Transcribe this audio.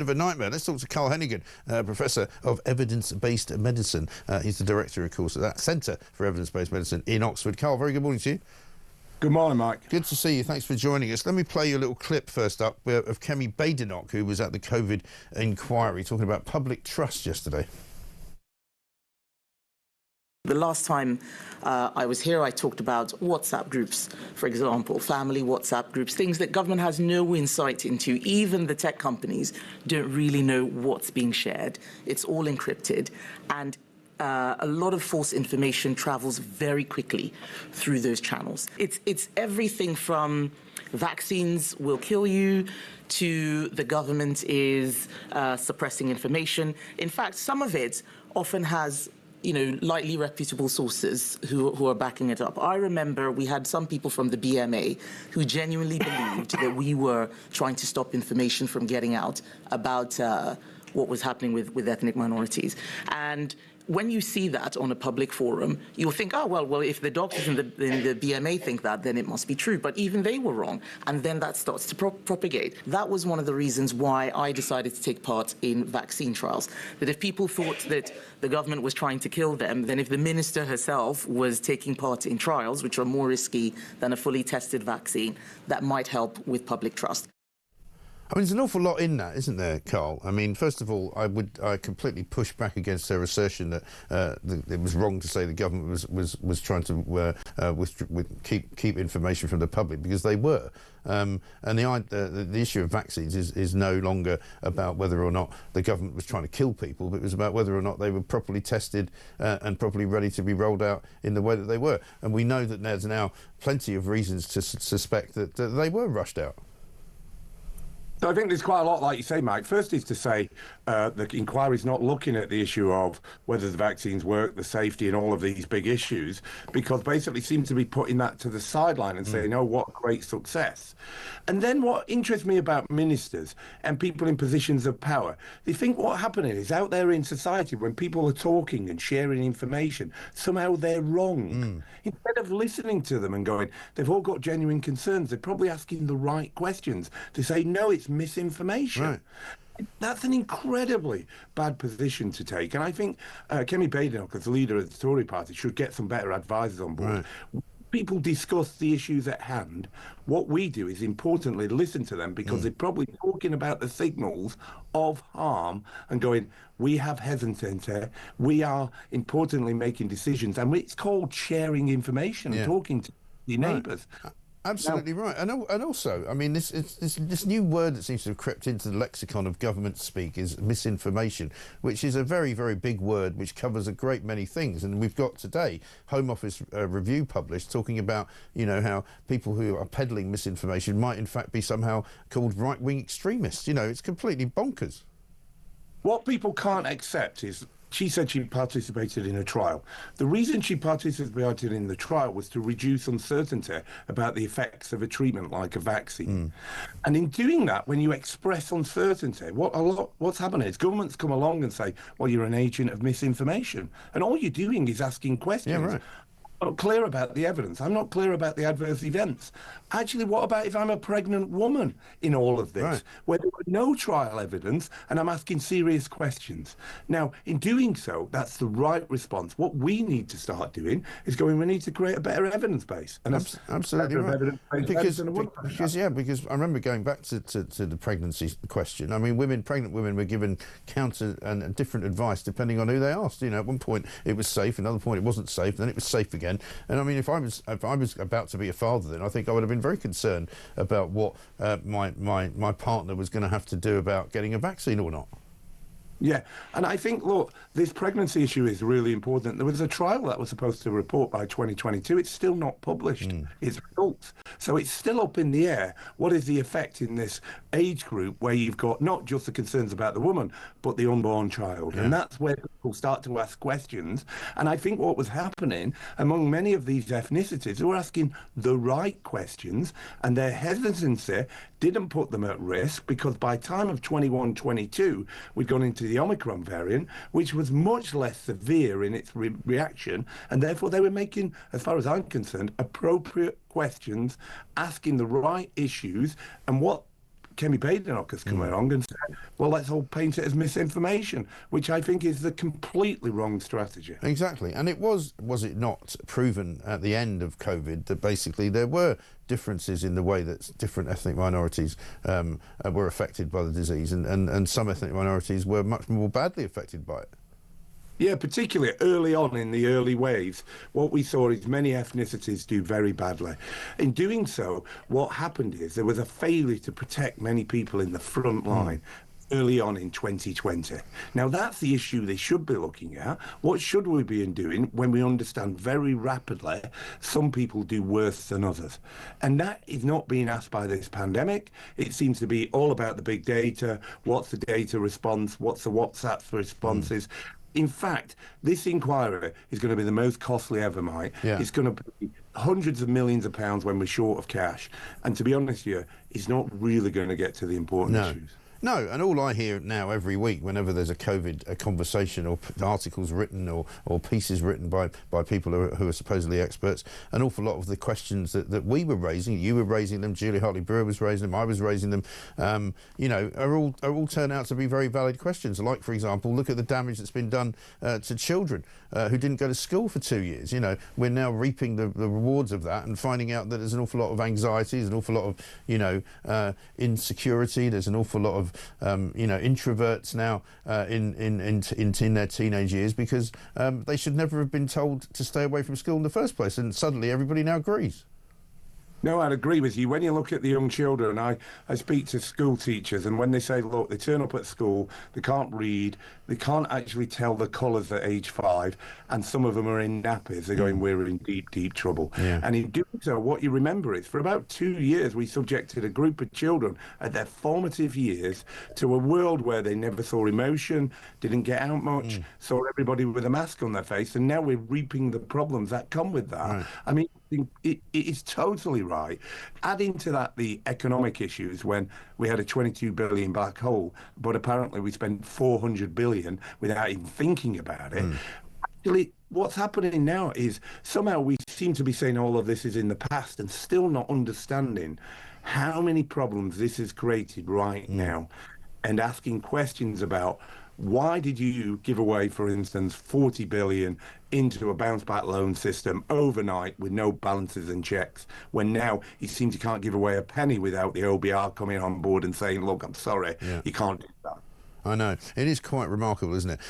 Of a nightmare. Let's talk to Carl Heneghan, Professor of Evidence-Based Medicine. He's the Director, of course, of that Centre for Evidence-Based Medicine in Oxford. Carl, very good morning to you. Good morning, Mike. Good to see you. Thanks for joining us. Let me play you a little clip first up of Kemi Badenoch, who was at the COVID inquiry, talking about public trust yesterday. The last time I was here, I talked about WhatsApp groups, for example, family WhatsApp groups, things that government has no insight into. Even the tech companies don't really know what's being shared. It's all encrypted. And a lot of false information travels very quickly through those channels. It's everything from vaccines will kill you to the government is suppressing information. In fact, some of it often has lightly reputable sources who are backing it up. I remember we had some people from the BMA who genuinely believed that we were trying to stop information from getting out about what was happening with ethnic minorities. And when you see that on a public forum, you'll think, oh, well, if the doctors in the BMA think that, then it must be true. But even they were wrong. And then that starts to propagate. That was one of the reasons why I decided to take part in vaccine trials. That if people thought that the government was trying to kill them, then if the minister herself was taking part in trials, which are more risky than a fully tested vaccine, that might help with public trust. I mean, there's an awful lot in that, isn't there, Carl? I mean, first of all, I completely push back against their assertion that it was wrong to say the government was trying to keep information from the public, because they were. And the issue of vaccines is no longer about whether or not the government was trying to kill people, but it was about whether or not they were properly tested and properly ready to be rolled out in the way that they were. And we know that there's now plenty of reasons to suspect that they were rushed out. So I think there's quite a lot, like you say, Mike. First is to say the inquiry's not looking at the issue of whether the vaccines work, the safety and all of these big issues, because basically seems to be putting that to the sideline and saying, oh, what great success. And then what interests me about ministers and people in positions of power, they think what's happening is out there in society when people are talking and sharing information, somehow they're wrong. Instead of listening to them and going, they've all got genuine concerns, they're probably asking the right questions to say, no, it's misinformation. Right. That's an incredibly bad position to take. And I think Kemi Badenoch, as leader of the Tory party, should get some better advisors on board. Right. People discuss the issues at hand. What we do is importantly listen to them, because they're probably talking about the signals of harm and going, we have hesitancy, we are importantly making decisions. And it's called sharing information and talking to your neighbours. Right. Absolutely right. And also, I mean, this new word that seems to have crept into the lexicon of government speak is misinformation, which is a very, very big word which covers a great many things. And we've got today Home Office review published talking about, how people who are peddling misinformation might in fact be somehow called right-wing extremists. It's completely bonkers. What people can't accept is, she said she participated in a trial. The reason she participated in the trial was to reduce uncertainty about the effects of a treatment like a vaccine. And in doing that, when you express uncertainty, what's happening is governments come along and say, well, you're an agent of misinformation. And all you're doing is asking questions. Yeah, right. I'm not clear about the evidence. I'm not clear about the adverse events. Actually, what about if I'm a pregnant woman in all of this, right, where there was no trial evidence and I'm asking serious questions? Now, in doing so, that's the right response. What we need to start doing is we need to create a better evidence base. And that's absolutely right. Because I remember going back to the pregnancy question. I mean, pregnant women were given counter and different advice depending on who they asked. At one point it was safe, another point it wasn't safe, then it was safe again. And I mean, if I was about to be a father, then I think I would have been very concerned about what my partner was going to have to do about getting a vaccine or not. Yeah, and I think, look, this pregnancy issue is really important. There was a trial that was supposed to report by 2022. It's still not published, its results. So it's still up in the air. What is the effect in this age group where you've got not just the concerns about the woman, but the unborn child? Yeah. And that's where people start to ask questions. And I think what was happening among many of these ethnicities, they were asking the right questions, and their hesitancy didn't put them at risk, because by time of 21, 22, we'd gone into the Omicron variant, which was much less severe in its reaction, and therefore they were making, as far as I'm concerned, appropriate questions, asking the right issues. And what Kemi Badenoch come along and said, well, let's all paint it as misinformation, which I think is the completely wrong strategy. Exactly. And was it not proven at the end of COVID that basically there were differences in the way that different ethnic minorities were affected by the disease, and some ethnic minorities were much more badly affected by it? Yeah, particularly early on in the early waves, what we saw is many ethnicities do very badly. In doing so, what happened is there was a failure to protect many people in the front line. Early on in 2020. Now, that's the issue they should be looking at. What should we be doing when we understand very rapidly some people do worse than others? And that is not being asked by this pandemic. It seems to be all about the big data. What's the data response? What's the WhatsApp responses? In fact, this inquiry is going to be the most costly ever, Mike. Yeah. It's going to be hundreds of millions of pounds when we're short of cash. And to be honest with you, it's not really going to get to the important issues. No, and all I hear now every week, whenever there's a conversation or articles written or pieces written by people who are supposedly experts, an awful lot of the questions that we were raising, you were raising them, Julie Hartley-Brewer was raising them, I was raising them, are all turned out to be very valid questions. Like, for example, look at the damage that's been done to children who didn't go to school for 2 years. We're now reaping the rewards of that and finding out that there's an awful lot of anxiety, there's an awful lot of, insecurity, there's an awful lot of introverts now in their teenage years because they should never have been told to stay away from school in the first place, and suddenly everybody now agrees. No, I'd agree with you. When you look at the young children, I speak to school teachers, and when they say, look, they turn up at school, they can't read, they can't actually tell the colours at age 5, and some of them are in nappies, they're going, we're in deep, deep trouble. Yeah. And in doing so, what you remember is, for about 2 years, we subjected a group of children at their formative years to a world where they never saw emotion, didn't get out much, saw everybody with a mask on their face, and now we're reaping the problems that come with that. Right. I mean, it is totally right. Adding to that the economic issues, when we had a 22 billion black hole, but apparently we spent 400 billion without even thinking about it. Actually, what's happening now is somehow we seem to be saying all of this is in the past and still not understanding how many problems this has created right now, and asking questions about why did you give away, for instance, 40 billion into a bounce back loan system overnight with no balances and checks, when now it seems you can't give away a penny without the OBR coming on board and saying, look, I'm sorry, you can't do that. I know. It is quite remarkable, isn't it?